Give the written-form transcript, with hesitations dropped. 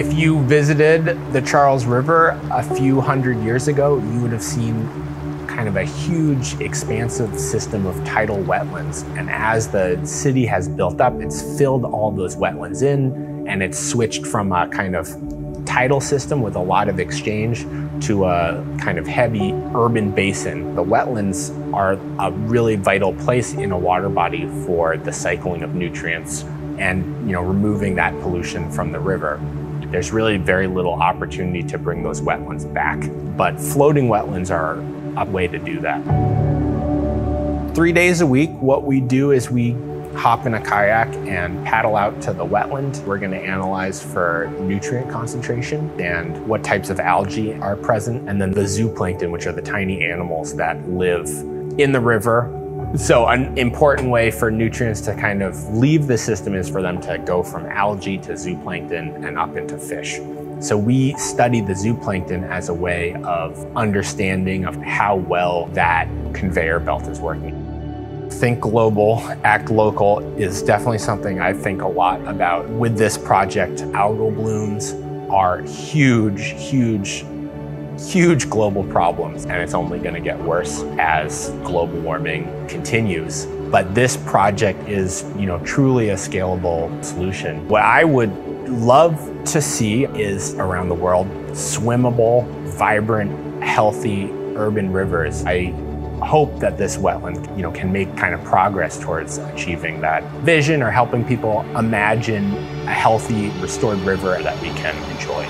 If you visited the Charles River a few hundred years ago, you would have seen kind of a huge expansive system of tidal wetlands. And as the city has built up, it's filled all those wetlands in, and it's switched from a kind of tidal system with a lot of exchange to a kind of heavy urban basin. The wetlands are a really vital place in a water body for the cycling of nutrients and removing that pollution from the river. There's really very little opportunity to bring those wetlands back, but floating wetlands are a way to do that. 3 days a week, what we do is we hop in a kayak and paddle out to the wetland. We're going to analyze for nutrient concentration and what types of algae are present, and then the zooplankton, which are the tiny animals that live in the river. So an important way for nutrients to kind of leave the system is for them to go from algae to zooplankton and up into fish. So we study the zooplankton as a way of understanding of how well that conveyor belt is working. Think global, act local is definitely something I think a lot about. With this project, algal blooms are huge global problems, and it's only going to get worse as global warming continues. But this project is, truly a scalable solution. What I would love to see is around the world swimmable, vibrant, healthy urban rivers. I hope that this wetland, can make kind of progress towards achieving that vision or helping people imagine a healthy, restored river that we can enjoy.